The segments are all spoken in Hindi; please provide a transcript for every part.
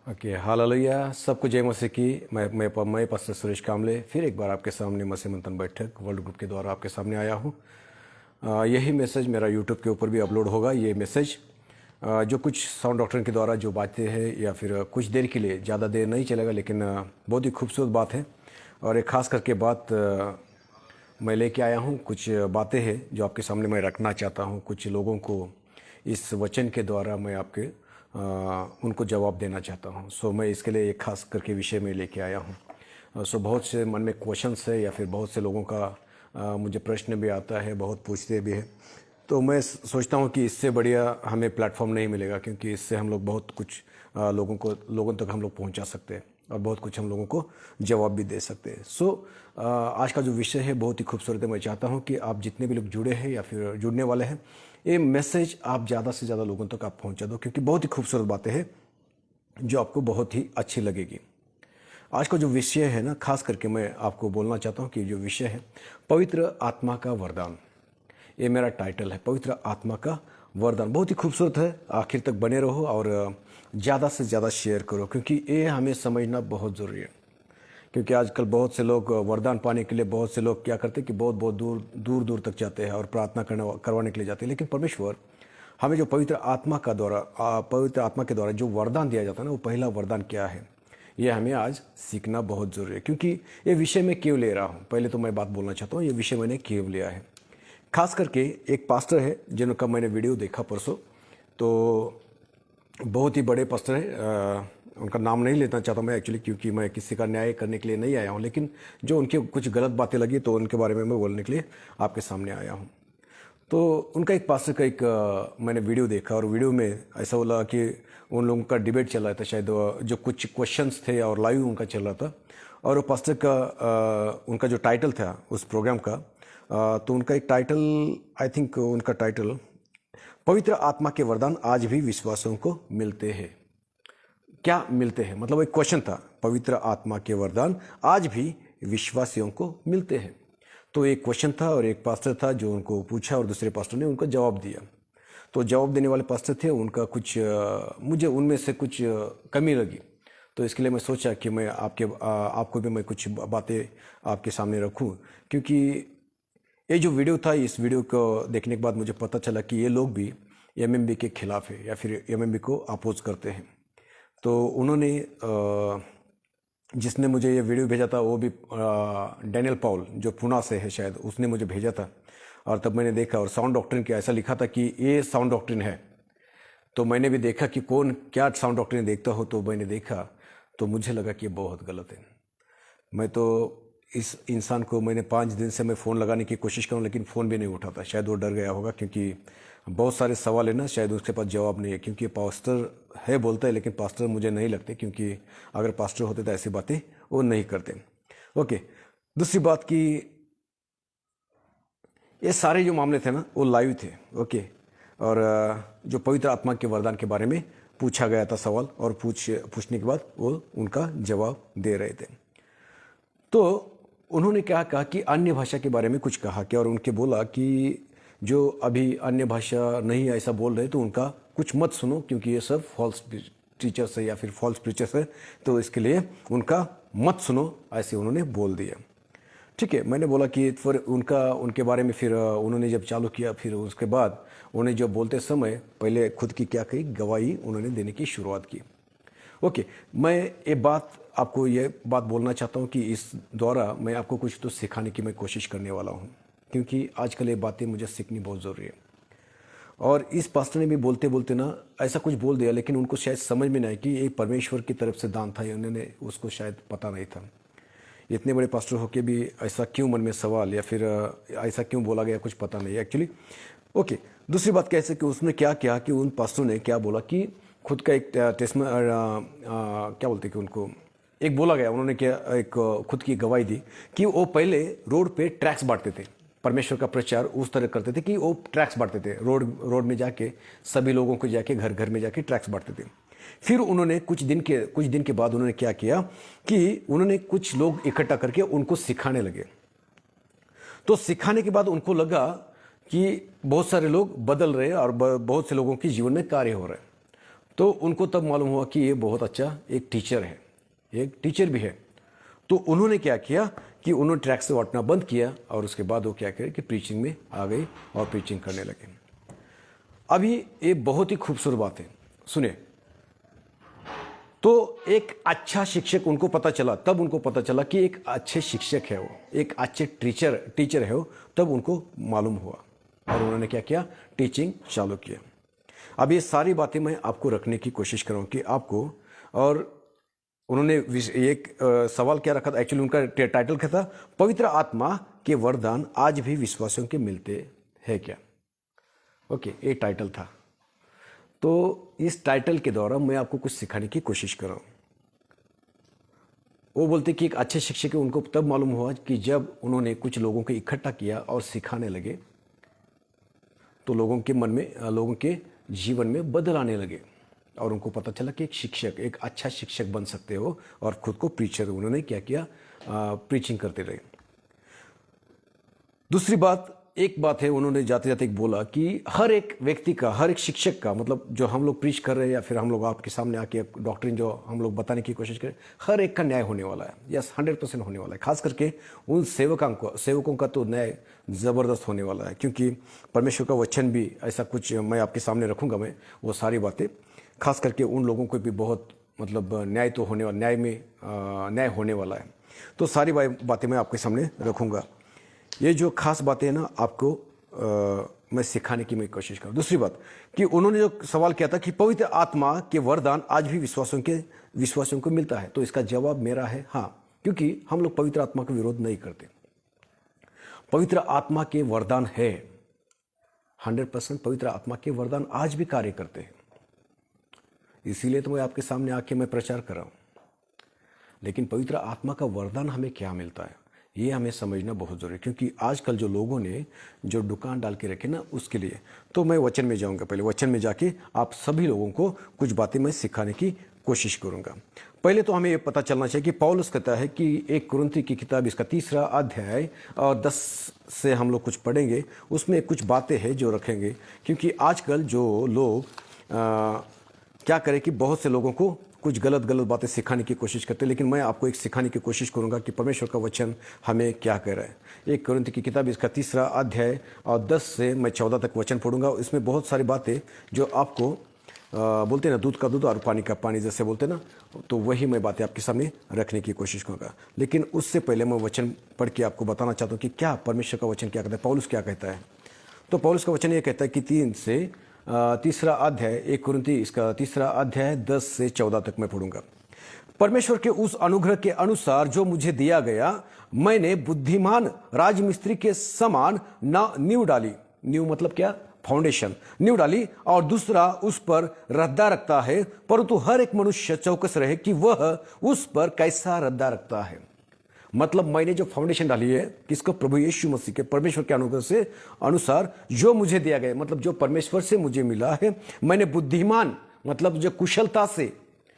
Okay, hallelujah. सबको जय मसीह की। मैं पास्टर सुरेश कामले फिर एक बार आपके सामने मसीह मंथन बैठक वर्ल्ड ग्रुप के द्वारा आपके सामने आया हूँ। यही मैसेज मेरा यूट्यूब के ऊपर भी अपलोड होगा। ये मैसेज जो कुछ साउंड डॉक्टर के द्वारा जो बातें हैं या फिर कुछ देर के लिए, ज़्यादा देर नहीं चलेगा, लेकिन बहुत ही खूबसूरत बात है। और एक ख़ास करके बात मैं लेके आया हूँ। कुछ बातें हैं जो आपके सामने मैं रखना चाहता हूँ। कुछ लोगों को इस वचन के द्वारा मैं आपके उनको जवाब देना चाहता हूँ। सो मैं इसके लिए एक खास करके विषय में लेके आया हूँ। सो बहुत से मन में क्वेश्चंस है या फिर बहुत से लोगों का मुझे प्रश्न भी आता है, बहुत पूछते भी हैं। तो मैं सोचता हूँ कि इससे बढ़िया हमें प्लेटफॉर्म नहीं मिलेगा, क्योंकि इससे हम लोग बहुत कुछ लोगों तक हम लोग पहुँचा सकते हैं और बहुत कुछ हम लोगों को जवाब भी दे सकते हैं। सो आज का जो विषय है बहुत ही खूबसूरत है। मैं चाहता हूँ कि आप जितने भी लोग जुड़े हैं या फिर जुड़ने वाले हैं, ये मैसेज आप ज़्यादा से ज़्यादा लोगों तक आप पहुँचा दो, क्योंकि बहुत ही खूबसूरत बातें हैं जो आपको बहुत ही अच्छी लगेगी। आज का जो विषय है ना, खास करके मैं आपको बोलना चाहता हूँ कि जो विषय है पवित्र आत्मा का वरदान। ये मेरा टाइटल है, पवित्र आत्मा का वरदान। बहुत ही खूबसूरत है। आखिर तक बने रहो और ज़्यादा से ज़्यादा शेयर करो, क्योंकि ये हमें समझना बहुत ज़रूरी है। क्योंकि आजकल बहुत से लोग वरदान पाने के लिए, बहुत से लोग क्या करते हैं कि बहुत बहुत दूर दूर दूर तक जाते हैं और प्रार्थना करवाने के लिए जाते हैं। लेकिन परमेश्वर हमें जो पवित्र आत्मा के द्वारा जो वरदान दिया जाता है ना, वो पहला वरदान क्या है, ये हमें आज सीखना बहुत ज़रूरी है। क्योंकि ये विषय मैं क्यों ले रहा हूँ, पहले तो मैं बात बोलना चाहता हूँ, ये विषय मैंने क्यों लिया है। खास करके एक पास्टर है जिनका मैंने वीडियो देखा परसों, तो बहुत ही बड़े पास्टर है। उनका नाम नहीं लेना चाहता मैं एक्चुअली, क्योंकि मैं किसी का न्याय करने के लिए नहीं आया हूँ, लेकिन जो उनके कुछ गलत बातें लगी तो उनके बारे में मैं बोलने के लिए आपके सामने आया हूँ। तो उनका एक पास्टर का एक मैंने वीडियो देखा, और वीडियो में ऐसा बोला कि उन लोगों का डिबेट चल रहा था शायद, जो कुछ क्वेश्चंस थे और लाइव उनका चल रहा था। और वो पास्टर का उनका जो टाइटल था उस प्रोग्राम का, तो उनका एक टाइटल, आई थिंक उनका टाइटल पवित्र आत्मा के वरदान आज भी विश्वासियों को मिलते हैं। क्या मिलते हैं, मतलब एक क्वेश्चन था, पवित्र आत्मा के वरदान आज भी विश्वासियों को मिलते हैं। तो एक क्वेश्चन था और एक पास्टर था जो उनको पूछा और दूसरे पास्टर ने उनको जवाब दिया। तो जवाब देने वाले पास्टर थे, उनका कुछ मुझे उनमें से कुछ कमी लगी। तो इसके लिए मैं सोचा कि मैं आपको भी मैं कुछ बातें आपके सामने रखूं, क्योंकि ये जो वीडियो था, इस वीडियो को देखने के बाद मुझे पता चला कि ये लोग भी एमएमबी के खिलाफ है या फिर एमएमबी को अपोज करते हैं। तो उन्होंने जिसने मुझे ये वीडियो भेजा था वो भी डैनियल पॉल, जो पुणे से है शायद, उसने मुझे भेजा था। और तब मैंने देखा, और साउंड डॉक्ट्रिन के ऐसा लिखा था कि ये साउंड डॉक्ट्रिन है। तो मैंने भी देखा कि कौन क्या साउंड डॉक्ट्रिन देखता हो, तो मैंने देखा तो मुझे लगा कि ये बहुत गलत है। मैं तो इस इंसान को मैंने 5 दिन से मैं फ़ोन लगाने की कोशिश करूँ, लेकिन फ़ोन भी नहीं उठाता। शायद वो डर गया होगा, क्योंकि बहुत सारे सवाल है ना, शायद उसके पास जवाब नहीं है। क्योंकि पास्टर है बोलता है, लेकिन पास्टर मुझे नहीं लगते, क्योंकि अगर पास्टर होते तो ऐसी बातें वो नहीं करते। ओके, दूसरी बात कि ये सारे जो मामले थे ना वो लाइव थे। ओके, और जो पवित्र आत्मा के वरदान के बारे में पूछा गया था सवाल, और पूछने के बाद वो उनका जवाब दे रहे थे। तो उन्होंने क्या कहा कि अन्य भाषा के बारे में कुछ कहा कि, और उनके बोला कि जो अभी अन्य भाषा नहीं ऐसा बोल रहे, तो उनका कुछ मत सुनो, क्योंकि ये सब फॉल्स टीचर्स है या फिर फॉल्स प्रीचर्स है, तो इसके लिए उनका मत सुनो, ऐसे उन्होंने बोल दिया। ठीक है, मैंने बोला कि फिर उनके बारे में फिर उन्होंने जब चालू किया, फिर उसके बाद उन्हें जब बोलते समय पहले खुद की क्या कही, गवाही उन्होंने देने की शुरुआत की। ओके, मैं ये बात बोलना चाहता हूँ कि इस द्वारा मैं आपको कुछ तो सिखाने की मैं कोशिश करने वाला हूँ, क्योंकि आजकल ये बातें मुझे सीखनी बहुत ज़रूरी है। और इस पास्टर ने भी बोलते बोलते ना ऐसा कुछ बोल दिया, लेकिन उनको शायद समझ में नहीं आया कि ये परमेश्वर की तरफ से दान था, उन्होंने उसको शायद पता नहीं था। इतने बड़े पास्टर होके भी ऐसा क्यों मन में सवाल, या फिर ऐसा क्यों बोला गया, कुछ पता नहीं एक्चुअली। ओके, दूसरी बात कैसे कि उसने क्या किया कि उन पास्टर ने क्या बोला कि खुद का एक क्या बोलते कि उनको एक बोला गया, उन्होंने क्या एक खुद की गवाही दी कि वो पहले रोड पे ट्रैक्स बांटते थे। परमेश्वर का प्रचार उस तरह करते थे कि वो ट्रैक्स बांटते थे, रोड में जाके सभी लोगों को जाके घर घर में जाके ट्रैक्स बांटते थे। फिर उन्होंने कुछ दिन के बाद उन्होंने क्या किया कि उन्होंने कुछ लोग इकट्ठा करके उनको सिखाने लगे। तो सिखाने के बाद उनको लगा कि बहुत सारे लोग बदल रहे और बहुत से लोगों के जीवन में कार्य हो रहे हैं। तो उनको तब मालूम हुआ कि ये बहुत अच्छा एक टीचर है, एक टीचर भी है। तो उन्होंने क्या किया कि उन्होंने ट्रैक से हटना बंद किया और उसके बाद वो क्या करे कि प्रीचिंग में आ गई और प्रीचिंग करने लगे। अभी ये बहुत ही खूबसूरत बात है, सुने। तो एक अच्छा शिक्षक उनको पता चला, तब उनको पता चला कि एक अच्छे शिक्षक है वो, एक अच्छे टीचर है वो, तब उनको मालूम हुआ और उन्होंने क्या किया, टीचिंग चालू किया। अब ये सारी बातें मैं आपको रखने की कोशिश कर रहा हूँ कि आपको, और उन्होंने एक सवाल क्या रखा था, एक्चुअली उनका टाइटल क्या था, पवित्र आत्मा के वरदान आज भी विश्वासियों के मिलते हैं क्या। ओके, ये टाइटल था। तो इस टाइटल के द्वारा मैं आपको कुछ सिखाने की कोशिश कर रहा हूँ। वो बोलते कि एक अच्छे शिक्षक उनको तब मालूम हुआ कि जब उन्होंने कुछ लोगों को इकट्ठा किया और सिखाने लगे, तो लोगों के मन में, लोगों के जीवन में बदल आने लगे और उनको पता चला कि एक शिक्षक, एक अच्छा शिक्षक बन सकते हो, और खुद को प्रीचर उन्होंने क्या किया, प्रीचिंग करते रहे। दूसरी बात, एक बात है, उन्होंने जाते जाते एक बोला कि हर एक व्यक्ति का, हर एक शिक्षक का, मतलब जो हम लोग प्रीच कर रहे हैं या फिर हम लोग आपके सामने आके डॉक्ट्रिन जो हम लोग बताने की कोशिश करें, हर एक का न्याय होने वाला है। यस, 100% होने वाला है। खास करके उन सेवकों का तो न्याय ज़बरदस्त होने वाला है, क्योंकि परमेश्वर का वचन भी ऐसा कुछ मैं आपके सामने रखूंगा। मैं वो सारी बातें, खास करके उन लोगों को भी बहुत, मतलब न्याय तो होने वाला, न्याय में न्याय होने वाला है। तो सारी बातें मैं आपके सामने रखूंगा। ये जो खास बातें हैं ना, आपको मैं सिखाने की मैं कोशिश करूँ। दूसरी बात कि उन्होंने जो सवाल किया था कि पवित्र आत्मा के वरदान आज भी विश्वासियों को मिलता है, तो इसका जवाब मेरा है हाँ, क्योंकि हम लोग पवित्र आत्मा का विरोध नहीं करते। पवित्र आत्मा के वरदान है, 100% पवित्र आत्मा के वरदान आज भी कार्य करते हैं। इसीलिए तो मैं आपके सामने आके मैं प्रचार कर रहा हूँ। लेकिन पवित्र आत्मा का वरदान हमें क्या मिलता है, ये हमें समझना बहुत ज़रूरी है, क्योंकि आजकल जो लोगों ने जो दुकान डाल के रखे ना, उसके लिए। तो मैं वचन में जाऊंगा, पहले वचन में जाके आप सभी लोगों को कुछ बातें मैं सिखाने की कोशिश करूंगा। पहले तो हमें ये पता चलना चाहिए कि पौलुस कहता है कि 1 कुरिन्थी की किताब, इसका 3 अध्याय और 10 से हम लोग कुछ पढ़ेंगे, उसमें कुछ बातें हैं जो रखेंगे। क्योंकि आजकल जो लोग क्या करें कि बहुत से लोगों को कुछ गलत बातें सिखाने की कोशिश करते हैं, लेकिन मैं आपको एक सिखाने की कोशिश करूंगा कि परमेश्वर का वचन हमें क्या कह रहा है। 1 कुरिन्थी की किताब, इसका 3 अध्याय और 10 से मैं 14 तक वचन पढ़ूंगा। इसमें बहुत सारी बातें जो आपको बोलते हैं ना, दूध का दूध और पानी का पानी जैसे बोलते हैं ना, तो वही मैं बातें आपके सामने रखने की कोशिश करूँगा। लेकिन उससे पहले मैं वचन पढ़ के आपको बताना चाहता हूँ कि क्या परमेश्वर का वचन क्या कहता है, पौलुस क्या कहता है। तो पौलुस का वचन ये कहता है कि 3 अध्याय 1 कुरिन्थी, इसका 3 अध्याय 10 से 14 तक मैं पढ़ूंगा। परमेश्वर के उस अनुग्रह के अनुसार जो मुझे दिया गया, मैंने बुद्धिमान राजमिस्त्री के समान नींव डाली। नींव मतलब क्या, फाउंडेशन, नींव डाली, और दूसरा उस पर रद्दा रखता है, परंतु हर एक मनुष्य चौकस रहे कि वह उस पर कैसा रद्दा रखता है। मतलब मैंने जो फाउंडेशन डाली है, किसको, प्रभु यीशु मसीह के, परमेश्वर के अनुग्रह से अनुसार जो मुझे दिया गया, मतलब जो परमेश्वर से मुझे मिला है, मैंने बुद्धिमान, मतलब जो कुशलता से,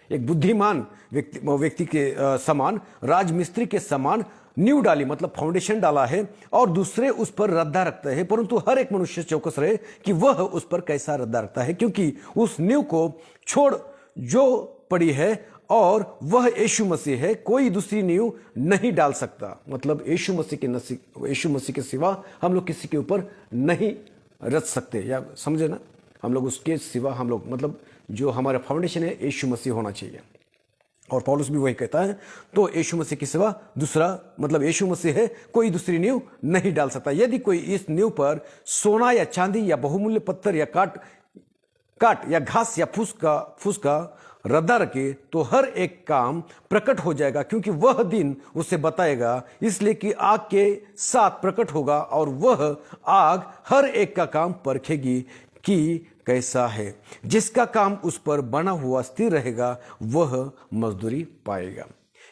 एक बुद्धिमान व्यक्ति के समान, राजमिस्त्री के समान नींव डाली, मतलब फाउंडेशन डाला है, और दूसरे उस पर रद्दा रखते हैं, परंतु हर एक मनुष्य चौकस रहे कि वह उस पर कैसा रद्दा रखता है, क्योंकि उस नींव को छोड़ जो पड़ी है और वह यीशु मसीह है, कोई दूसरी नींव नहीं डाल सकता। मतलब यीशु मसीह के सिवा हम लोग किसी के ऊपर नहीं रच सकते, या समझे ना, हम लोग उसके सिवा, हम लोग मतलब जो हमारा फाउंडेशन है यीशु मसीह होना चाहिए। और पौलुस भी वही कहता है, तो यीशु मसीह के सिवा दूसरा, मतलब यीशु मसीह है, कोई दूसरी नींव नहीं डाल सकता। यदि कोई इस नींव पर सोना या चांदी या बहुमूल्य पत्थर या काट या घास या फूस का रद्दा रखे, तो हर एक काम प्रकट हो जाएगा, क्योंकि वह दिन उसे बताएगा, इसलिए कि आग के साथ प्रकट होगा, और वह आग हर एक का काम परखेगी कि कैसा है। जिसका काम उस पर बना हुआ स्थिर रहेगा, वह मजदूरी पाएगा।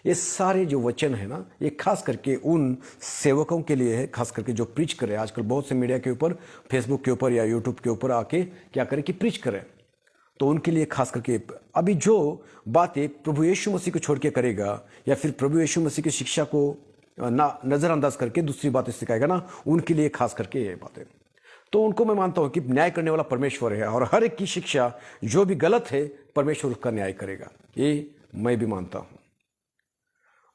ये सारे जो वचन है ना, ये खास करके उन सेवकों के लिए है, खास करके जो प्रीच कर रहे हैं। आजकल बहुत से मीडिया के ऊपर, फेसबुक के ऊपर या यूट्यूब के ऊपर आके क्या करें कि प्रीच करें, तो उनके लिए खास करके अभी जो बातें प्रभु यीशु मसीह को छोड़ के करेगा, या फिर प्रभु यीशु मसीह की शिक्षा को नजरअंदाज करके दूसरी बातें सिखाएगा ना, उनके लिए खास करके ये बातें। तो उनको मैं मानता हूं कि न्याय करने वाला परमेश्वर है और हर एक की शिक्षा जो भी गलत है परमेश्वर उसका न्याय करेगा, ये मैं भी मानता हूं।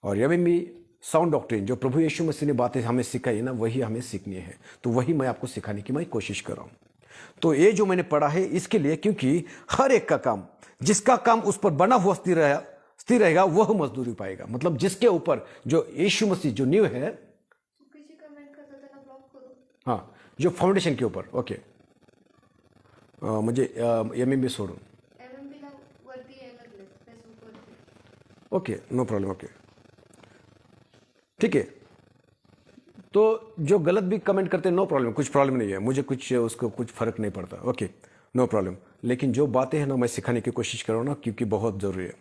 और यह भी साउंड डॉक्ट्रिन जो प्रभु यीशु मसीह ने बातें हमें सिखाई ना, वही हमें सीखनी है, तो वही मैं आपको सिखाने की मैं कोशिश कर रहा हूं। तो ये जो मैंने पढ़ा है इसके लिए, क्योंकि हर एक का काम, जिसका काम उस पर बना हुआ स्थिर रहेगा वह मजदूरी पाएगा। मतलब जिसके ऊपर जो यीशु मसीह जो न्यू है, हाँ, जो फाउंडेशन के ऊपर, ओके, मुझे एमएमबी सोडून, ओके, नो प्रॉब्लम, ओके, ठीक है। तो जो गलत भी कमेंट करते हैं नो प्रॉब्लम, कुछ प्रॉब्लम नहीं है, मुझे कुछ उसको कुछ फर्क नहीं पड़ता, ओके, नो प्रॉब्लम। लेकिन जो बातें हैं ना मैं सिखाने की कोशिश कर रहा हूँ ना, क्योंकि बहुत ज़रूरी है।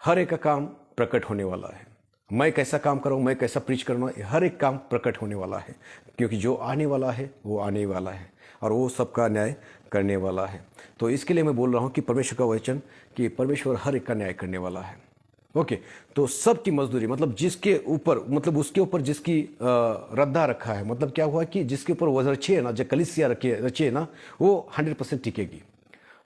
हर एक का काम प्रकट होने वाला है। मैं कैसा काम कर रहा हूँ, मैं कैसा प्रीच कर रहा हूँ, हर एक काम प्रकट होने वाला है, क्योंकि जो आने वाला है वो आने वाला है और वो सबका न्याय करने वाला है। तो इसके लिए मैं बोल रहा हूँ कि परमेश्वर का वचन कि परमेश्वर हर एक का न्याय करने वाला है, ओके। तो सबकी मजदूरी, मतलब जिसके ऊपर, मतलब उसके ऊपर जिसकी रद्दा रखा है, मतलब क्या हुआ कि जिसके ऊपर वो रची है ना, जो कलीसिया रची है ना, वो 100% टिकेगी।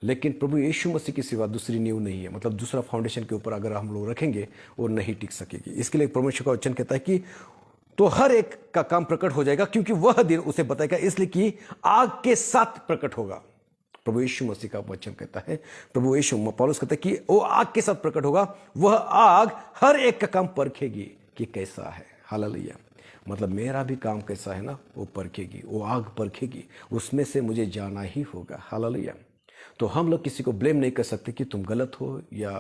लेकिन प्रभु यीशु मसीह के सिवा दूसरी नींव नहीं है, मतलब दूसरा फाउंडेशन के ऊपर अगर हम लोग रखेंगे वो नहीं टिक सकेगी। इसके लिए परमेश्वर का वचन कहता है कि तो हर एक का काम प्रकट हो जाएगा, क्योंकि वह दिन उसे बताएगा, इसलिए कि आग के साथ प्रकट होगा। प्रभु यीशु मसीह का वचन कहता है, प्रभु यीशु पौलुस कहता है कि वो आग के साथ प्रकट होगा, वह आग हर एक का काम परखेगी कि कैसा है। हालेलुया। मतलब मेरा भी काम कैसा है ना, वो परखेगी, वो आग परखेगी, उसमें से मुझे जाना ही होगा। हालेलुया। तो हम लोग किसी को ब्लेम नहीं कर सकते कि तुम गलत हो या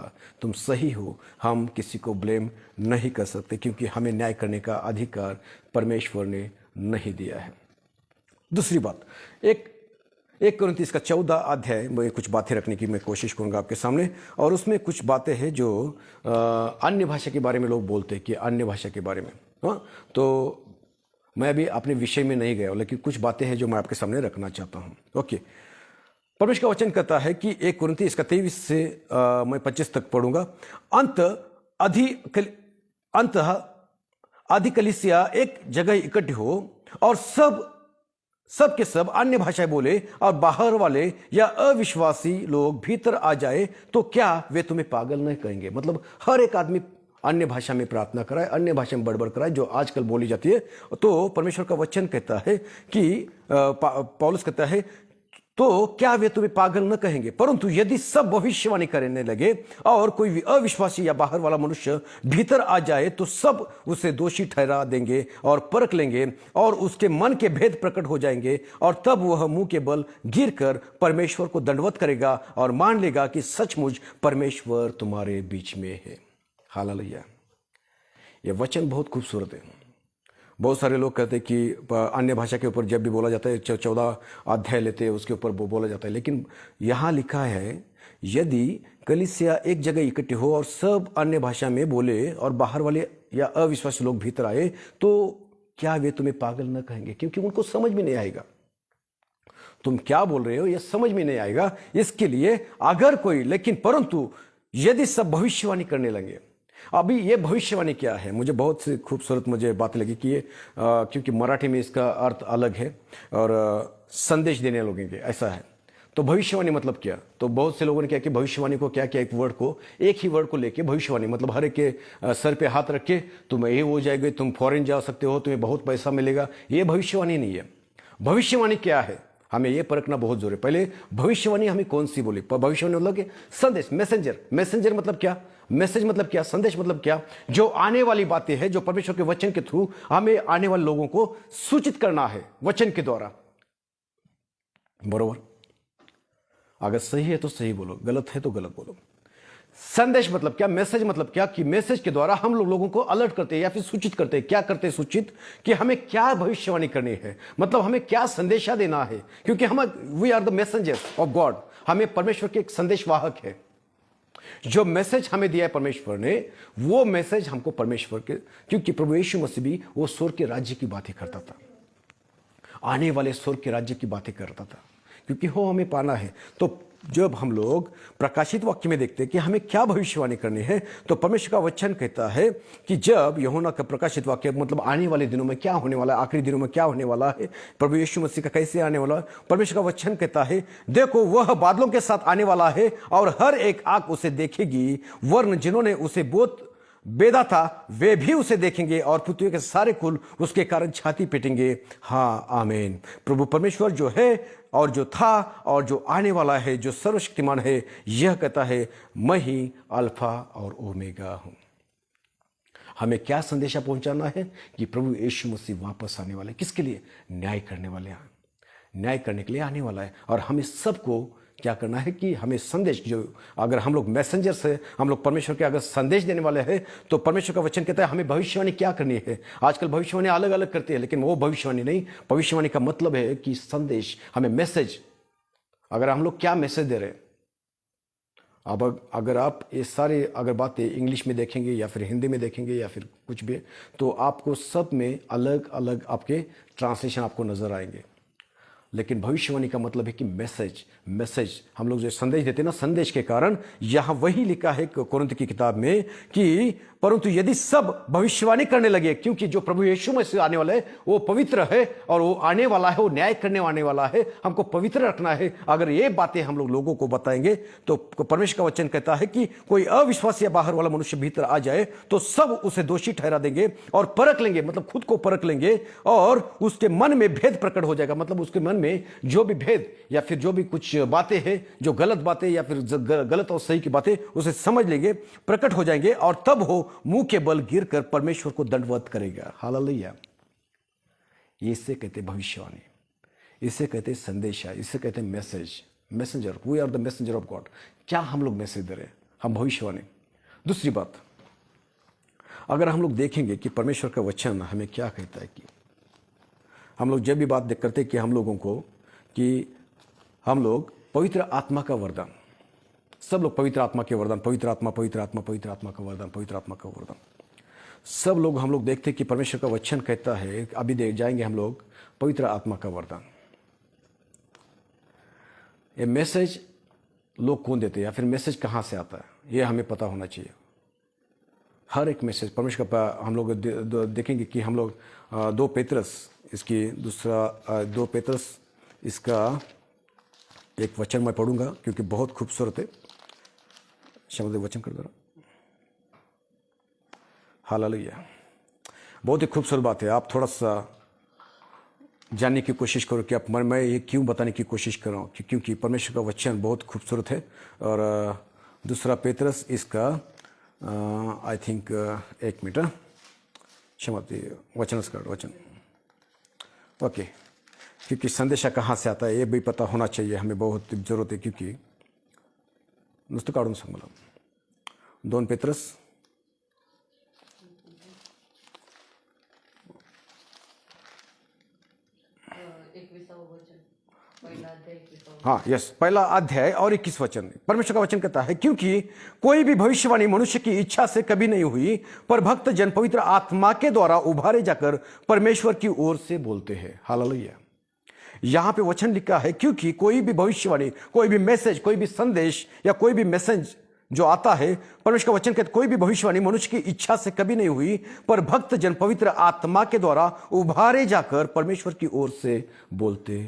तुम सही हो, हम किसी को ब्लेम नहीं कर सकते, क्योंकि हमें न्याय करने का अधिकार परमेश्वर ने नहीं दिया है। दूसरी बात, एक कोरिन्थियों का 14 अध्याय में कुछ बातें रखने की मैं कोशिश करूंगा आपके सामने, और उसमें कुछ बातें हैं जो अन्य भाषा के बारे में लोग बोलते हैं कि अन्य भाषा के बारे में, हाँ। तो मैं अभी अपने विषय में नहीं गया, लेकिन कुछ बातें हैं जो मैं आपके सामने रखना चाहता हूँ, ओके। परमेश्वर का वचन कहता है कि 1 कोरिन्थियों इसका 23 से मैं 25 तक पढ़ूंगा। अंत आदि कलीसिया एक जगह इकट्ठे हो और सब के सब अन्य भाषाएं बोले और बाहर वाले या अविश्वासी लोग भीतर आ जाए, तो क्या वे तुम्हें पागल नहीं कहेंगे? मतलब हर एक आदमी अन्य भाषा में प्रार्थना कराए, अन्य भाषा में बड़बड़ कराए, जो आजकल बोली जाती है। तो परमेश्वर का वचन कहता है कि पौलुस कहता है, तो क्या वे तुम्हें पागल न कहेंगे? परंतु यदि सब भविष्यवाणी करने लगे और कोई अविश्वासी या बाहर वाला मनुष्य भीतर आ जाए, तो सब उसे दोषी ठहरा देंगे और परख लेंगे और उसके मन के भेद प्रकट हो जाएंगे, और तब वह मुंह के बल गिरकर परमेश्वर को दंडवत करेगा और मान लेगा कि सचमुच परमेश्वर तुम्हारे बीच में है। हालेलुया। यह वचन बहुत खूबसूरत है। बहुत सारे लोग कहते हैं कि अन्य भाषा के ऊपर जब भी बोला जाता है, 14 अध्याय लेते हैं उसके ऊपर बोला जाता है, लेकिन यहाँ लिखा है यदि कलीसिया एक जगह इकट्ठे हो और सब अन्य भाषा में बोले और बाहर वाले या अविश्वासी लोग भीतर आए, तो क्या वे तुम्हें पागल न कहेंगे? क्योंकि उनको समझ में नहीं आएगा तुम क्या बोल रहे हो, यह समझ में नहीं आएगा। इसके लिए अगर कोई, लेकिन परंतु यदि सब भविष्यवाणी करने लगे। अभी ये भविष्यवाणी क्या है, मुझे बहुत सी खूबसूरत मुझे बात लगी कि ये क्योंकि मराठी में इसका अर्थ अलग है और संदेश देने लोगों के ऐसा है। तो भविष्यवाणी मतलब क्या? तो बहुत से लोगों ने क्या कि भविष्यवाणी को क्या किया, एक ही वर्ड को लेके भविष्यवाणी, मतलब हर एक के सर पे हाथ रख के तुम ये हो जाएगा, तुम फॉरेन जा सकते हो, तुम्हें बहुत पैसा मिलेगा। ये भविष्यवाणी नहीं है। भविष्यवाणी क्या है, हमें यह परखना बहुत जरूरी है। पहले भविष्यवाणी हमें कौन सी बोली? भविष्यवाणी मतलब कि संदेश, मैसेंजर मतलब क्या? मैसेज मतलब क्या? संदेश मतलब क्या? जो आने वाली बातें हैं, जो परमेश्वर के वचन के थ्रू हमें आने वाले लोगों को सूचित करना है वचन के द्वारा। बरोबर? अगर सही है तो सही बोलो, गलत है तो गलत बोलो। संदेश मतलब क्या? मैसेज मतलब क्या? कि मैसेज के द्वारा हम लोगों को अलर्ट करते हैं या फिर सूचित करते हैं। क्या करते हैं? सूचित, कि हमें क्या भविष्यवाणी करनी है, मतलब हमें क्या संदेशा देना है, क्योंकि हम we are the messenger of God. हमें परमेश्वर के एक संदेशवाहक है। जो मैसेज हमें दिया है परमेश्वर ने, वो मैसेज हमको परमेश्वर के, क्योंकि प्रभु यीशु मसीह भी वो स्वर्ग के राज्य की बातें करता था, आने वाले स्वर्ग के राज्य की बातें करता था, क्योंकि वो हमें पाना है। तो जब हम लोग प्रकाशित वाक्य में देखते हैं कि हमें क्या भविष्यवाणी करनी है, तो परमेश्वर का वचन कहता है कि जब यूहन्ना का प्रकाशित वाक्य मतलब आने वाले दिनों में क्या होने वाला है, आखिरी दिनों में क्या होने वाला है, प्रभु यीशु मसीह का कैसे आने वाला है, परमेश्वर का वचन कहता है देखो वह बादलों के साथ आने वाला है और हर एक आंख उसे देखेगी, वरन जिन्होंने उसे बहुत बेदा था वे भी उसे देखेंगे और पृथ्वी के सारे कुल उसके कारण छाती पीटेंगे। हाँ आमीन। प्रभु परमेश्वर जो है और जो था और जो आने वाला है, जो सर्वशक्तिमान है, यह कहता है मैं ही अल्फा और ओमेगा हूं। हमें क्या संदेशा पहुंचाना है कि प्रभु यीशु मसीह वापस आने वाले, किसके लिए? न्याय करने वाले हैं, न्याय करने के लिए आने वाला है। और हमें सबको क्या करना है कि हमें संदेश, जो अगर हम लोग मैसेंजर से, हम लोग परमेश्वर के अगर संदेश देने वाले हैं, तो परमेश्वर का वचन कहता है हमें भविष्यवाणी क्या करनी है। आजकल भविष्यवाणी अलग अलग करती है, लेकिन वो भविष्यवाणी नहीं। भविष्यवाणी का मतलब है कि संदेश, हमें मैसेज, अगर हम लोग क्या मैसेज दे रहे हैं। अब अगर आप ये सारे अगर बातें इंग्लिश में देखेंगे या फिर हिंदी में देखेंगे या फिर कुछ भी, तो आपको सब में अलग अलग आपके ट्रांसलेशन आपको नजर आएंगे। लेकिन भविष्यवाणी का मतलब है कि मैसेज हम लोग जो संदेश देते हैं ना, संदेश के कारण यहां वही लिखा है कोरिन्थ की किताब में कि परंतु यदि सब भविष्यवाणी करने लगे, क्योंकि जो प्रभु यीशु मसीह आने वाला है वो पवित्र है और वो आने वाला है, वो न्याय करने आने वाला है, हमको पवित्र रखना है। अगर ये बातें हम लोग लोगों को बताएंगे तो परमेश्वर का वचन कहता है कि कोई अविश्वासी या बाहर वाला मनुष्य भीतर आ जाए तो सब उसे दोषी ठहरा देंगे और परख लेंगे, मतलब खुद को परख लेंगे और उसके मन में भेद प्रकट हो जाएगा। मतलब उसके मन में जो भी भेद या फिर जो भी कुछ बातें हैं, जो गलत बातें या फिर गलत और सही की बातें, उसे समझ लेंगे, प्रकट हो जाएंगे और तब हो मुंह के बल गिरकर परमेश्वर को दंडवत करेगा। हालेलुया। इसे कहते भविष्यवाणी, इसे कहते संदेशा, इसे कहते messenger. We are the messenger of God. क्या हम लोग मैसेज दे रहे हैं? हम भविष्यवाणी। दूसरी बात, अगर हम लोग देखेंगे कि परमेश्वर का वचन हमें क्या कहता है कि हम लोग जब भी बात करते हैं कि हम लोगों को कि हम लोग पवित्र आत्मा का वरदान, सब लोग पवित्र आत्मा के वरदान, पवित्र आत्मा का वरदान, पवित्र आत्मा का वरदान, सब लोग हम लोग देखते हैं कि परमेश्वर का वचन कहता है, अभी देख जाएंगे हम लोग पवित्र आत्मा का वरदान। ये मैसेज लोग कौन देते हैं या फिर मैसेज कहां से आता है, ये हमें पता होना चाहिए। हर एक मैसेज परमेश्वर का हम लोग देखेंगे कि हम लोग 2 पेतरस इसकी दूसरा 2 पेतरस इसका एक वचन मैं पढ़ूंगा क्योंकि बहुत खूबसूरत है। शब्द वचन कर दो। हालेलुया। बहुत ही खूबसूरत बात है। आप थोड़ा सा जानने की कोशिश करो कि आप मैं ये क्यों बताने की कोशिश कर रहा हूँ, क्योंकि परमेश्वर का वचन बहुत खूबसूरत है। और दूसरा पेतरस इसका आई थिंक 1 मिनट क्षमा वचन ओके, क्योंकि संदेशा कहाँ से आता है ये भी पता होना चाहिए, हमें बहुत जरूरत है। क्योंकि नुसतं काढून सांग मला 2 पेतरस हाँ यस, पहला अध्याय और 21 वचन। परमेश्वर का वचन कहता है क्योंकि कोई भी भविष्यवाणी मनुष्य की इच्छा से कभी नहीं हुई, पर भक्त जन पवित्र आत्मा के द्वारा उभारे जाकर परमेश्वर की ओर से बोलते हैं। हालेलुया। यहां पे वचन लिखा है क्योंकि कोई भी भविष्यवाणी, कोई भी मैसेज, कोई भी संदेश या कोई भी मैसेज जो आता है, परमेश्वर का वचन कहता है कोई भी भविष्यवाणी मनुष्य की इच्छा से कभी नहीं हुई, पर भक्त जन पवित्र आत्मा के द्वारा उभारे जाकर परमेश्वर की ओर से बोलते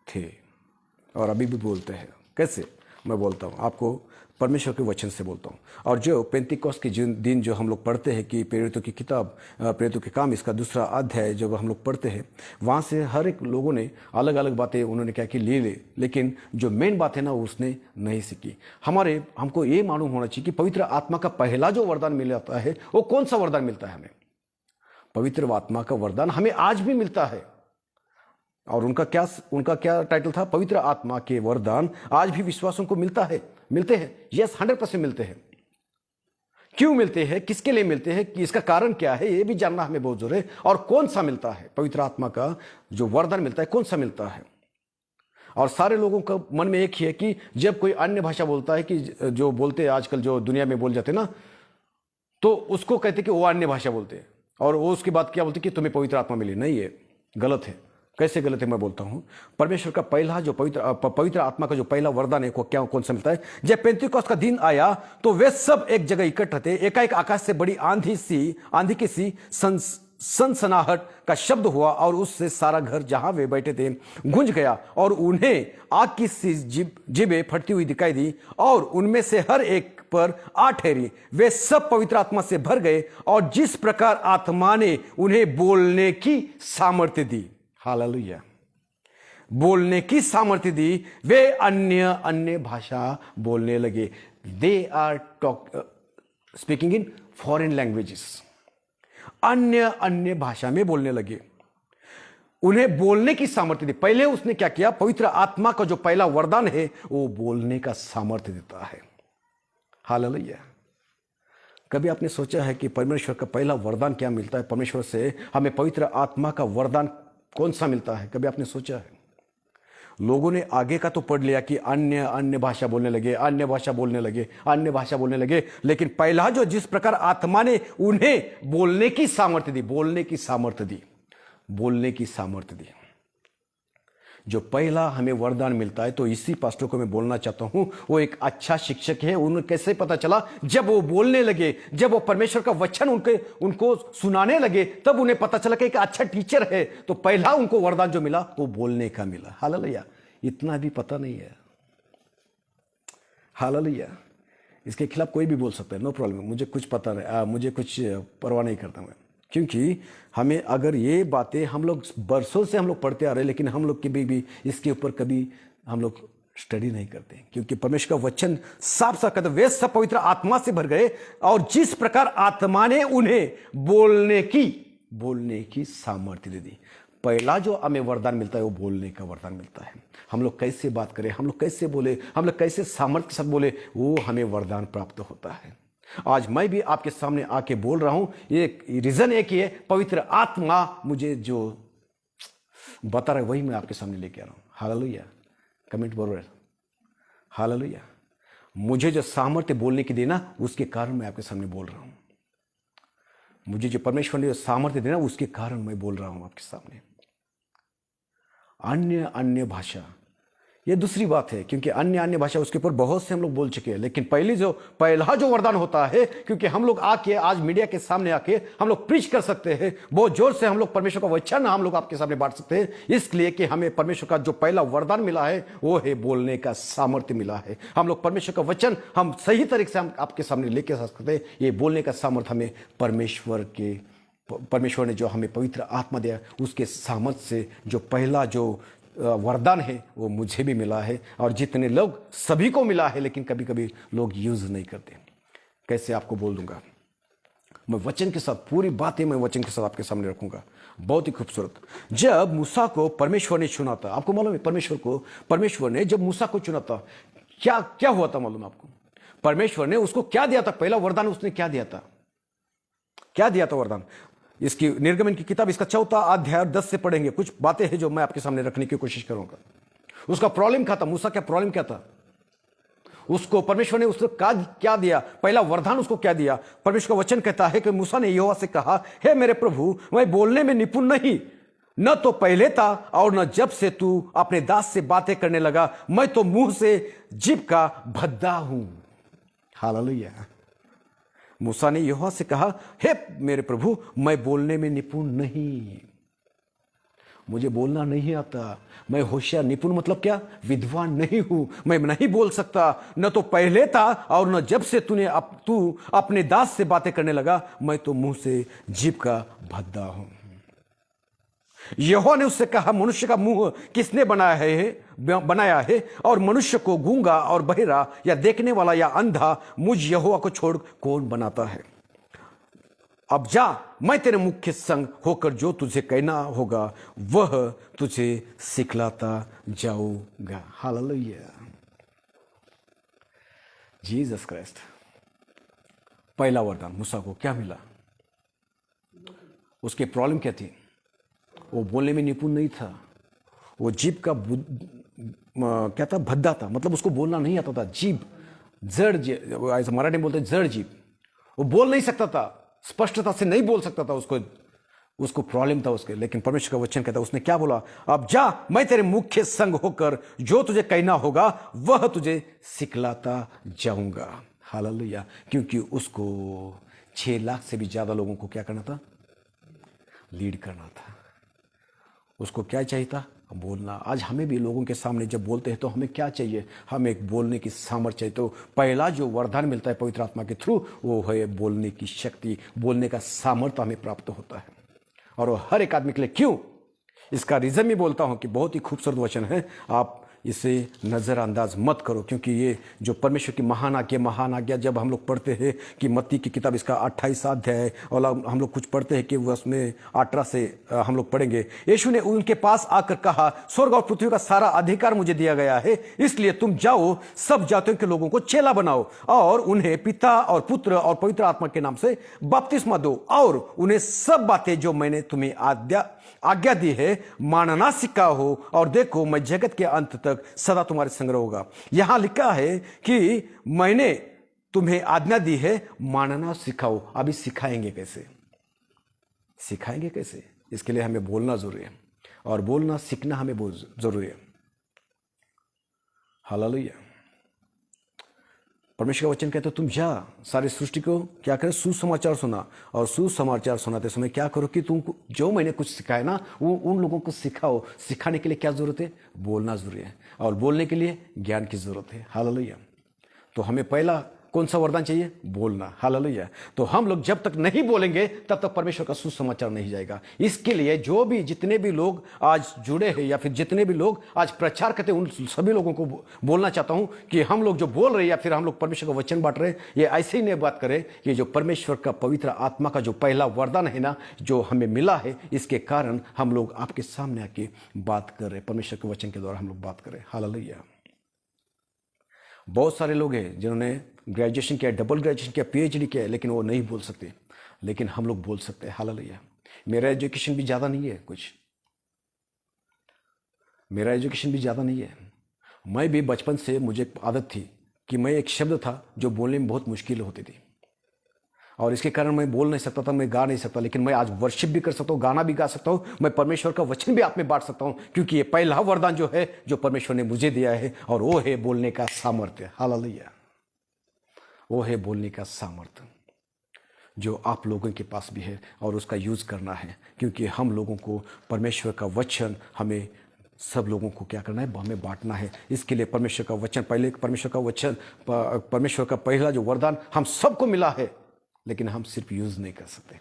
थे और अभी भी बोलते हैं। कैसे? मैं बोलता हूं आपको, परमेश्वर के वचन से बोलता हूं। और जो पेंतिकोस्त के दिन जो हम लोग पढ़ते हैं कि प्रेरितों की किताब, प्रेरितों के काम, इसका दूसरा अध्याय जब हम लोग पढ़ते हैं, वहां से हर एक लोगों ने अलग अलग बातें उन्होंने क्या की ले, लेकिन जो मेन बात है ना उसने नहीं सीखी। हमको ये मालूम होना चाहिए कि पवित्र आत्मा का पहला जो वरदान मिलता है वो कौन सा वरदान मिलता है हमें? पवित्र आत्मा का वरदान हमें आज भी मिलता है। और उनका क्या टाइटल था? पवित्र आत्मा के वरदान आज भी विश्वासों को मिलते हैं। यस, 100% मिलते हैं। क्यों मिलते हैं, किसके लिए मिलते हैं, कि इसका कारण क्या है, ये भी जानना हमें बहुत जरूरी है। और कौन सा मिलता है पवित्र आत्मा का जो वरदान मिलता है, कौन सा मिलता है? और सारे लोगों का मन में एक ही है कि जब कोई अन्य भाषा बोलता है, कि जो बोलते हैं आजकल जो दुनिया में बोल जाते ना, तो उसको कहते कि वो अन्य भाषा बोलते हैं। और वो उसके बाद क्या बोलते कि तुम्हें पवित्र आत्मा मिली। नहीं, है गलत है। कैसे गलत है मैं बोलता हूं। परमेश्वर का पहला जो पवित्र आत्मा का जो पहला वरदान है को क्या कौन सा मिलता है? जब पेंतिकोस्त का दिन आया तो वे सब एक जगह इकट्ठे थे। एकाएक आकाश से बड़ी आंधी की सी सनसनाहट का शब्द हुआ और उससे सारा घर जहां वे बैठे थे गूंज गया और उन्हें आग की सी जीभें फटती हुई दिखाई दी और उनमें से हर एक पर आ ठहरी। वे सब पवित्र आत्मा से भर गए और जिस प्रकार आत्मा ने उन्हें बोलने की सामर्थ्य दी, हालेलुया, बोलने की सामर्थ्य दी, वे अन्य भाषा बोलने लगे। They are speaking in foreign languages, अन्य भाषा में बोलने लगे। उन्हें बोलने की सामर्थ्य दी। पहले उसने क्या किया? पवित्र आत्मा का जो पहला वरदान है वो बोलने का सामर्थ्य देता है। हालेलुया। कभी आपने सोचा है कि परमेश्वर का पहला वरदान क्या मिलता है? परमेश्वर से हमें पवित्र आत्मा का वरदान कौन सा मिलता है? कभी आपने सोचा है? लोगों ने आगे का तो पढ़ लिया कि अन्य भाषा बोलने लगे, अन्य भाषा बोलने लगे, अन्य भाषा बोलने लगे, लेकिन पहला जो जिस प्रकार आत्मा ने उन्हें बोलने की सामर्थ्य दी, बोलने की सामर्थ्य दी, जो पहला हमें वरदान मिलता है, तो इसी पास्टर को मैं बोलना चाहता हूं, वो एक अच्छा शिक्षक है। उन्हें कैसे पता चला? जब वो बोलने लगे, जब वो परमेश्वर का वचन उनको सुनाने लगे, तब उन्हें पता चला कि एक अच्छा टीचर है। तो पहला उनको वरदान जो मिला वो बोलने का मिला। हालेलुया। इतना भी पता नहीं है। हालेलुया। इसके खिलाफ कोई भी बोल सकता है, नो प्रॉब्लम, मुझे कुछ पता नहीं, मुझे कुछ परवाह नहीं करता मैं। क्योंकि हमें अगर ये बातें हम लोग बरसों से हम लोग पढ़ते आ रहे हैं, लेकिन हम लोग कभी भी इसके ऊपर कभी हम लोग स्टडी नहीं करते। क्योंकि परमेश्वर का वचन साफ साफ कहता है, वे सब पवित्र आत्मा से भर गए और जिस प्रकार आत्मा ने उन्हें बोलने की सामर्थ्य दे दी। पहला जो हमें वरदान मिलता है वो बोलने का वरदान मिलता है। हम लोग कैसे बात करें, हम लोग कैसे बोले, हम लोग कैसे सामर्थ्य के साथ बोले, वो हमें वरदान प्राप्त होता है। आज मैं भी आपके सामने आके बोल रहा हूं, एक रीजन एक ही है, पवित्र आत्मा मुझे जो बता रहा है वही मैं आपके सामने लेके आ रहा हूं। हालेलुया। कमेंट बोल रहे, हालेलुया। मुझे जो सामर्थ्य बोलने की देना, उसके कारण मैं आपके सामने बोल रहा हूं। मुझे जो परमेश्वर ने जो सामर्थ्य देना, उसके कारण मैं बोल रहा हूं आपके सामने। अन्य भाषा, ये दूसरी बात है, क्योंकि अन्य भाषा उसके ऊपर बहुत से हम लोग बोल चुके हैं। लेकिन पहला जो वरदान होता है, क्योंकि हम लोग आके आज मीडिया के सामने आके हम लोग प्रीच कर सकते हैं, बहुत जोर से हम लोग परमेश्वर का वचन हम लोग आपके सामने बांट सकते हैं, इसलिए कि हमें परमेश्वर का जो पहला वरदान मिला है वो है बोलने का सामर्थ्य मिला है। हम लोग परमेश्वर का वचन हम सही तरीके से हम आपके सामने लेके आ सकते हैं। ये बोलने का सामर्थ्य हमें परमेश्वर ने जो हमें पवित्र आत्मा दिया, उसके सामर्थ्य से जो पहला जो वरदान है वो मुझे भी मिला है, और जितने लोग सभी को मिला है, लेकिन कभी कभी लोग यूज नहीं करते। कैसे आपको बोल दूंगा मैं वचन के साथ, पूरी बातें मैं वचन के साथ आपके सामने रखूंगा। बहुत ही खूबसूरत। जब मूसा को परमेश्वर ने चुना था, आपको मालूम है परमेश्वर ने जब मूसा को चुना था, क्या हुआ था मालूम आपको? परमेश्वर ने उसको क्या दिया था? पहला वरदान उसने क्या दिया था वरदान? इसकी निर्गमन की किताब, इसका 4 अध्याय 10 से पढ़ेंगे। कुछ बातें हैं जो मैं आपके सामने रखने की कोशिश करूंगा। उसका प्रॉब्लम क्या था? मूसा का प्रॉब्लम क्या था? उसको परमेश्वर ने उसको क्या दिया? पहला वरदान उसको क्या दिया? परमेश्वर का वचन कहता है कि मूसा ने यहोवा से कहा, हे मेरे प्रभु, मैं बोलने में निपुण नहीं, न तो पहले था और न जब से तू अपने दास से बातें करने लगा। मैं तो मुंह से जीभ का भद्दा हूं। हालेलुया। मूसा ने यहोवा से कहा, हे मेरे प्रभु, मैं बोलने में निपुण नहीं, मुझे बोलना नहीं आता। मैं होशियार, निपुण मतलब क्या? विद्वान नहीं हूं, मैं नहीं बोल सकता। न तो पहले था और न जब से तू अपने दास से बातें करने लगा। मैं तो मुंह से जीभ का भद्दा हूं। यहोवा ने उससे कहा, मनुष्य का मुंह किसने बनाया है और मनुष्य को गूंगा और बहिरा या देखने वाला या अंधा मुझ यहोवा को छोड़ कौन बनाता है? अब जा, मैं तेरे मुख के संग होकर जो तुझे कहना होगा वह तुझे सिखलाता जाऊंगा। हालेलुया। Jesus Christ. पहला वरदान मूसा को क्या मिला? उसके प्रॉब्लम क्या थी? वो बोलने में निपुण नहीं था, वो जीभ का क्या था? भद्दा था, मतलब उसको बोलना नहीं आता था। जीभ, जड़ जीभ, ऐसा मराठी में बोलते जड़ जीभ। वो बोल नहीं सकता था, स्पष्टता से नहीं बोल सकता था उसको। उसको प्रॉब्लम था उसके, लेकिन परमेश्वर का वचन कहता है, उसने क्या बोला, अब जा, मैं तेरे मुख के संग होकर जो तुझे कहना होगा वह तुझे सिखलाता जाऊंगा। हालेलुया। क्योंकि उसको 6 लाख से भी ज्यादा लोगों को क्या करना था, लीड करना था। उसको क्या चाहिए था, बोलना। आज हमें भी लोगों के सामने जब बोलते हैं तो हमें क्या चाहिए, हमें एक बोलने की सामर्थ्य चाहिए। तो पहला जो वरदान मिलता है पवित्र आत्मा के थ्रू वो है बोलने की शक्ति, बोलने का सामर्थ्य हमें प्राप्त होता है। और वो हर एक आदमी के लिए। क्यों, इसका रीजन भी बोलता हूं कि बहुत ही खूबसूरत वचन है, आप इसे नज़रअंदाज मत करो। क्योंकि ये जो परमेश्वर की महान आज्ञा जब हम लोग पढ़ते हैं कि मत्ती की किताब इसका 28 अध्याय है, और हम लोग कुछ पढ़ते हैं कि वो उसमें 18 से हम लोग पढ़ेंगे। यीशु ने उनके पास आकर कहा, स्वर्ग और पृथ्वी का सारा अधिकार मुझे दिया गया है, इसलिए तुम जाओ, सब जातियों के लोगों को चेला बनाओ और उन्हें पिता और पुत्र और पवित्र आत्मा के नाम से बपतिस्मा दो, और उन्हें सब बातें जो मैंने तुम्हें आज्ञा दी है मानना सिखाओ, और देखो मैं जगत के अंत तक सदा तुम्हारे संग रहूंगा। यहां लिखा है कि मैंने तुम्हें आज्ञा दी है, मानना सिखाओ। अभी सिखाएंगे कैसे, सिखाएंगे कैसे? इसके लिए हमें बोलना जरूरी है, और बोलना सीखना हमें बहुत जरूरी है। हालेलुया। परमेश्वर का वचन कहते हो, तुम जा, सारी सृष्टि को क्या करें, सुसमाचार सुना, और सुसमाचार सुनाते समय क्या करो कि तुम जो मैंने कुछ सिखाया ना, वो उन लोगों को सिखाओ। सिखाने के लिए क्या जरूरत है, बोलना जरूरी है, और बोलने के लिए ज्ञान की जरूरत है। हालेलुया। तो हमें पहला कौन सा वरदान चाहिए, बोलना। हालेलुया। तो हम लोग जब तक नहीं बोलेंगे तब तक परमेश्वर का सुसमाचार नहीं जाएगा। इसके लिए जो भी जितने भी लोग आज जुड़े हैं या फिर जितने भी लोग आज प्रचार करते हैं, उन सभी लोगों को बोलना चाहता हूं कि हम लोग जो बोल रहे हैं या फिर हम लोग परमेश्वर का वचन बांट रहे हैं, ये ऐसे ही नहीं बात करें कि जो परमेश्वर का पवित्र आत्मा का जो पहला वरदान है ना, जो हमें मिला है, इसके कारण हम लोग आपके सामने आके बात कर रहे हैं, परमेश्वर के वचन के द्वारा हम लोग बात करें। हालेलुया। बहुत सारे लोग हैं जिन्होंने ग्रेजुएशन किया, डबल ग्रेजुएशन किया, पीएचडी किया, लेकिन वो नहीं बोल सकते, लेकिन हम लोग बोल सकते हैं। हालेलुया। मेरा एजुकेशन भी ज़्यादा नहीं है, मेरा एजुकेशन भी ज़्यादा नहीं है। मैं भी बचपन से मुझे आदत थी कि मैं एक शब्द था जो बोलने में बहुत मुश्किल होती थी, और इसके कारण मैं बोल नहीं सकता था, मैं गा नहीं सकता। लेकिन मैं आज वर्शिप भी कर सकता हूँ, गाना भी गा सकता हूँ, मैं परमेश्वर का वचन भी आप में बांट सकता हूँ, क्योंकि ये पहला वरदान जो है जो परमेश्वर ने मुझे दिया है, और वो है बोलने का सामर्थ्य। हालेलुया। वो है बोलने का सामर्थ्य जो आप लोगों के पास भी है, और उसका यूज करना है। क्योंकि हम लोगों को परमेश्वर का वचन, हमें सब लोगों को क्या करना है, हमें बांटना है। इसके लिए परमेश्वर का वचन, पहले परमेश्वर का वचन, परमेश्वर का पहला जो वरदान हम सबको मिला है, लेकिन हम सिर्फ यूज नहीं कर सकते,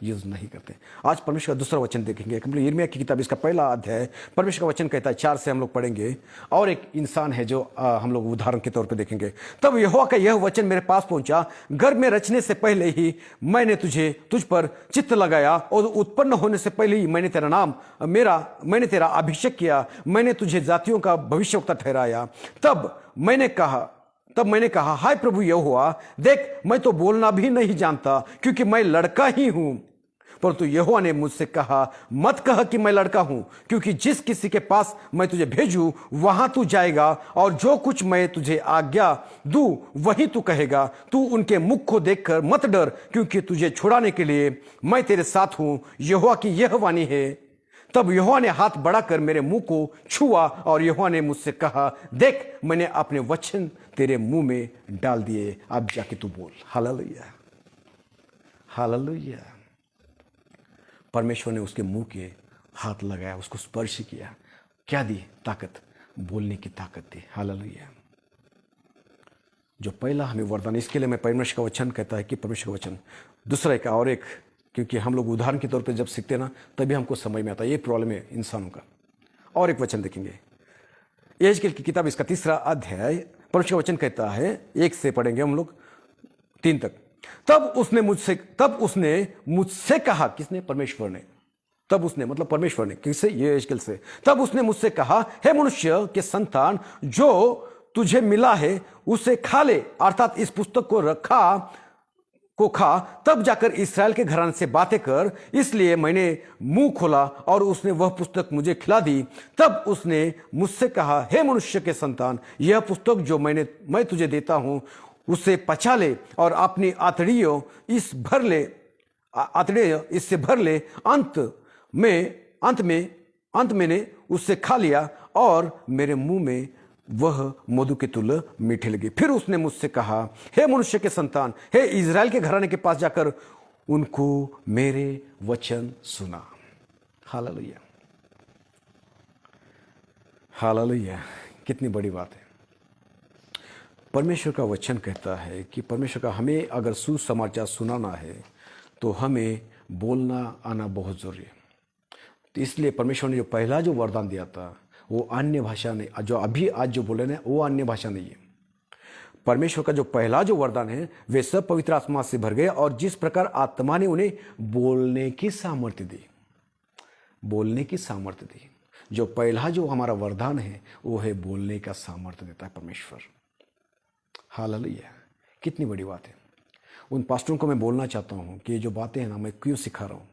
यूज नहीं करते। आज परमेश्वर का दूसरा वचन देखेंगे, यिर्मयाह की किताब इसका पहला अध्याय। परमेश्वर का वचन कहता है, 4 से हम लोग पढ़ेंगे। और एक इंसान है जो हम लोग उदाहरण के तौर पे देखेंगे। तब यहोवा का यह वचन मेरे पास पहुंचा, गर्भ में रचने से पहले ही मैंने तुझ पर चित्त लगाया, और उत्पन्न होने से पहले ही मैंने तेरा अभिषेक किया, मैंने तुझे जातियों का भविष्यवक्ता ठहराया। तब मैंने कहा, हाय प्रभु यहोवा, देख मैं तो बोलना भी नहीं जानता, क्योंकि मैं लड़का ही हूं। परंतु यहोवा ने मुझसे कहा, मत कह कि मैं लड़का हूं, क्योंकि जिस किसी के पास मैं तुझे भेजूं वहां तू जाएगा, और जो कुछ मैं तुझे आज्ञा दूं वही तू कहेगा। तू उनके मुख को देखकर मत डर, क्योंकि तुझे छुड़ाने के लिए मैं तेरे साथ हूं, यहोवा की यह वाणी है। तब यहोवा ने हाथ बढ़ाकर मेरे मुंह को छुआ, और यहोवा ने मुझसे कहा, देख मैंने अपने वचन तेरे मुंह में डाल दिए, अब जाके तू बोल। हालेलुया। हालेलुया। परमेश्वर ने उसके मुंह के हाथ लगाया, उसको स्पर्श किया, क्या दी, ताकत, बोलने की ताकत दी। हालेलुया। जो पहला हमें वरदान, इसके लिए मैं परमेश्वर का वचन कहता है कि परमेश्वर का वचन। दूसरा एक और एक, क्योंकि हम लोग उदाहरण के तौर पे जब सीखते ना तभी हमको समझ में आता है, ये प्रॉब्लम है इंसानों का। और एक वचन देखेंगे, यहेजकेल की किताब इसका 3रा अध्याय। परमेश्वर का वचन कहता है, 1 से पढ़ेंगे हम लोग 3 तक। तब उसने मुझसे कहा, किसने, परमेश्वर ने। तब उसने मतलब परमेश्वर ने, किससे, यहेजकेल से। तब उसने मुझसे कहा, हे मनुष्य के संतान, जो तुझे मिला है उसे खा ले, अर्थात इस पुस्तक को खा, तब जाकर इस्राएल के घराने से बातें कर। इसलिए मैंने मुंह खोला और उसने वह पुस्तक मुझे खिला दी। तब उसने मुझसे कहा, हे मनुष्य के संतान, यह पुस्तक जो मैं तुझे देता हूं उसे पचा ले, और अपनी आंतड़ियों इस भर ले, आंतड़े इससे भर ले। अंत मैंने उससे खा लिया और मेरे मुंह में वह मधु के तुल्य मीठी लगी। फिर उसने मुझसे कहा, हे मनुष्य के संतान, हे इज़राइल के घराने के पास जाकर उनको मेरे वचन सुना। Hallelujah, hallelujah. कितनी बड़ी बात है। परमेश्वर का वचन कहता है कि परमेश्वर का हमें अगर सुसमाचार सुनाना है तो हमें बोलना आना बहुत जरूरी है। तो इसलिए परमेश्वर ने जो पहला जो वरदान दिया था वो अन्य भाषा नहीं, जो अभी आज जो बोले ना वो अन्य भाषा नहीं है। परमेश्वर का जो पहला जो वरदान है वे सब पवित्र आत्मा से भर गए और जिस प्रकार आत्मा ने उन्हें बोलने की सामर्थ्य दी, बोलने की सामर्थ्य दी। जो पहला जो हमारा वरदान है वो है बोलने का सामर्थ्य देता है परमेश्वर। हालेलुया, कितनी बड़ी बात है। उन पास्टरों को मैं बोलना चाहता हूँ कि ये जो बातें हैं ना मैं क्यों सिखा रहा हूँ,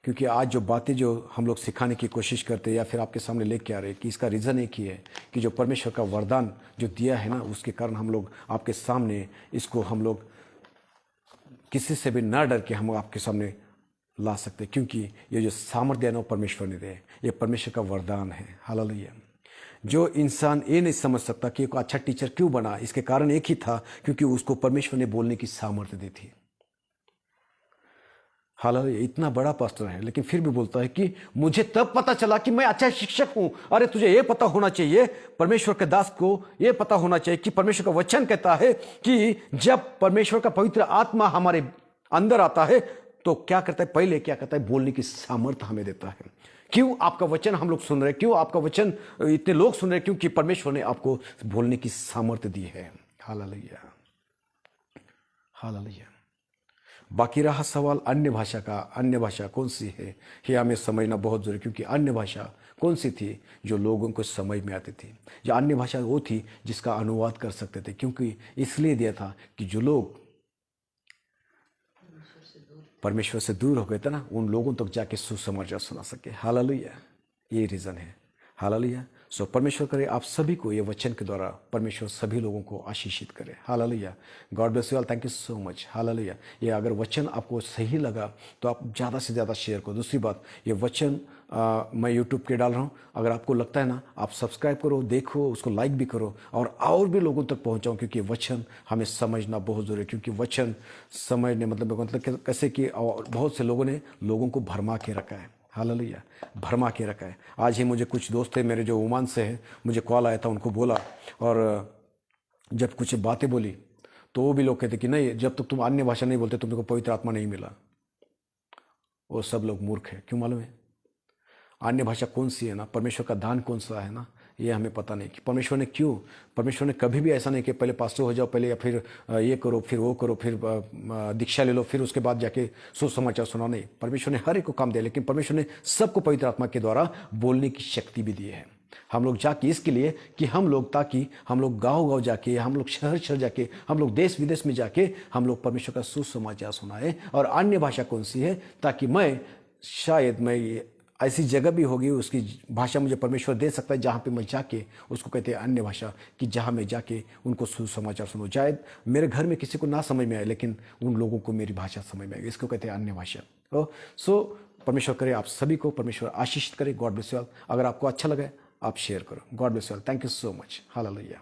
क्योंकि आज जो बातें जो हम लोग सिखाने की कोशिश करते हैं या फिर आपके सामने लेके आ रहे हैं कि इसका रीज़न एक ही है कि जो परमेश्वर का वरदान जो दिया है ना उसके कारण हम लोग आपके सामने इसको हम लोग किसी से भी ना डर के हम आपके सामने ला सकते, क्योंकि ये जो सामर्थ्य है ना परमेश्वर ने दिया, ये परमेश्वर का वरदान है। हालेलुया। जो इंसान ये नहीं समझ सकता कि एक अच्छा टीचर क्यों बना, इसके कारण एक ही था, क्योंकि उसको परमेश्वर ने बोलने की सामर्थ्य दी थी। हालांकि इतना बड़ा पास्टर है लेकिन फिर भी बोलता है कि मुझे तब पता चला कि मैं अच्छा शिक्षक हूं। अरे तुझे यह पता होना चाहिए, परमेश्वर के दास को यह पता होना चाहिए कि परमेश्वर का वचन कहता है कि जब परमेश्वर का पवित्र आत्मा हमारे अंदर आता है तो क्या करता है, पहले क्या करता है, बोलने की सामर्थ्य हमें देता है। क्यों आपका वचन हम लोग सुन रहे, क्यों आपका वचन इतने लोग सुन रहे, क्योंकि परमेश्वर ने आपको बोलने की सामर्थ्य दी है। Hallelujah, hallelujah. बाकी रहा सवाल अन्य भाषा का, अन्य भाषा कौन सी है, ये हमें समझना बहुत जरूरी, क्योंकि अन्य भाषा कौन सी थी जो लोगों को समझ में आती थी। या अन्य भाषा वो थी जिसका अनुवाद कर सकते थे, क्योंकि इसलिए दिया था कि जो लोग परमेश्वर से दूर हो गए थे ना उन लोगों तक जाके सुसमाचार सुना सके। हालेलुया, ये रीज़न है। हालेलुया। सो परमेश्वर करे आप सभी को ये वचन के द्वारा परमेश्वर सभी लोगों को आशीषित करे। Hallelujah. God bless you all, thank you so much. Hallelujah. ये अगर वचन आपको सही लगा तो आप ज़्यादा से ज़्यादा शेयर करो। दूसरी बात, ये वचन मैं यूट्यूब पे डाल रहा हूँ, अगर आपको लगता है ना आप सब्सक्राइब करो, देखो, उसको लाइक भी करो और भी लोगों तक पहुँचाओ, क्योंकि वचन हमें समझना बहुत ज़रूरी है। क्योंकि वचन समझने मतलब कैसे कि बहुत से लोगों ने लोगों को भरमा के रखा है। हालेलुया, भरमा के रखा है। आज ही मुझे कुछ दोस्त थे मेरे जो ओमान से हैं, मुझे कॉल आया था, उनको बोला, और जब कुछ बातें बोली तो वो भी लोग कहते कि नहीं, जब तक तुम अन्य भाषा नहीं बोलते तुमको पवित्र आत्मा नहीं मिला। वो सब लोग मूर्ख है। क्यों मालूम है? अन्य भाषा कौन सी है ना, परमेश्वर का दान कौन सा है ना, ये हमें पता नहीं कि परमेश्वर ने क्यों, परमेश्वर ने कभी भी ऐसा नहीं कि पहले पास्टर हो जाओ पहले, या फिर ये करो फिर वो करो, फिर दीक्षा ले लो फिर उसके बाद जाके सुसमाचार सुनाओ। नहीं, परमेश्वर ने हर एक को काम दिया, लेकिन परमेश्वर ने सबको पवित्र आत्मा के द्वारा बोलने की शक्ति भी दी है। हम लोग जाके इसके लिए कि हम लोग, ताकि हम लोग गाँव जाके, हम लोग शहर शहर जाके, हम लोग देश विदेश में जाके हम लोग परमेश्वर का सुसमाचार सुनाए। और अन्य भाषा कौन सी है, ताकि मैं शायद मैं ऐसी जगह भी होगी उसकी भाषा मुझे परमेश्वर दे सकता है जहाँ पे मैं जाके, उसको कहते हैं अन्य भाषा, कि जहाँ मैं जाके उनको सुसमाचार सुनो। शायद मेरे घर में किसी को ना समझ में आए लेकिन उन लोगों को मेरी भाषा समझ में आएगी, इसको कहते हैं अन्य भाषा। सो परमेश्वर करे आप सभी को परमेश्वर आशीषित करे। God bless you all. अगर आपको अच्छा लगे आप शेयर करो। God bless you all, thank you so much. Hallelujah.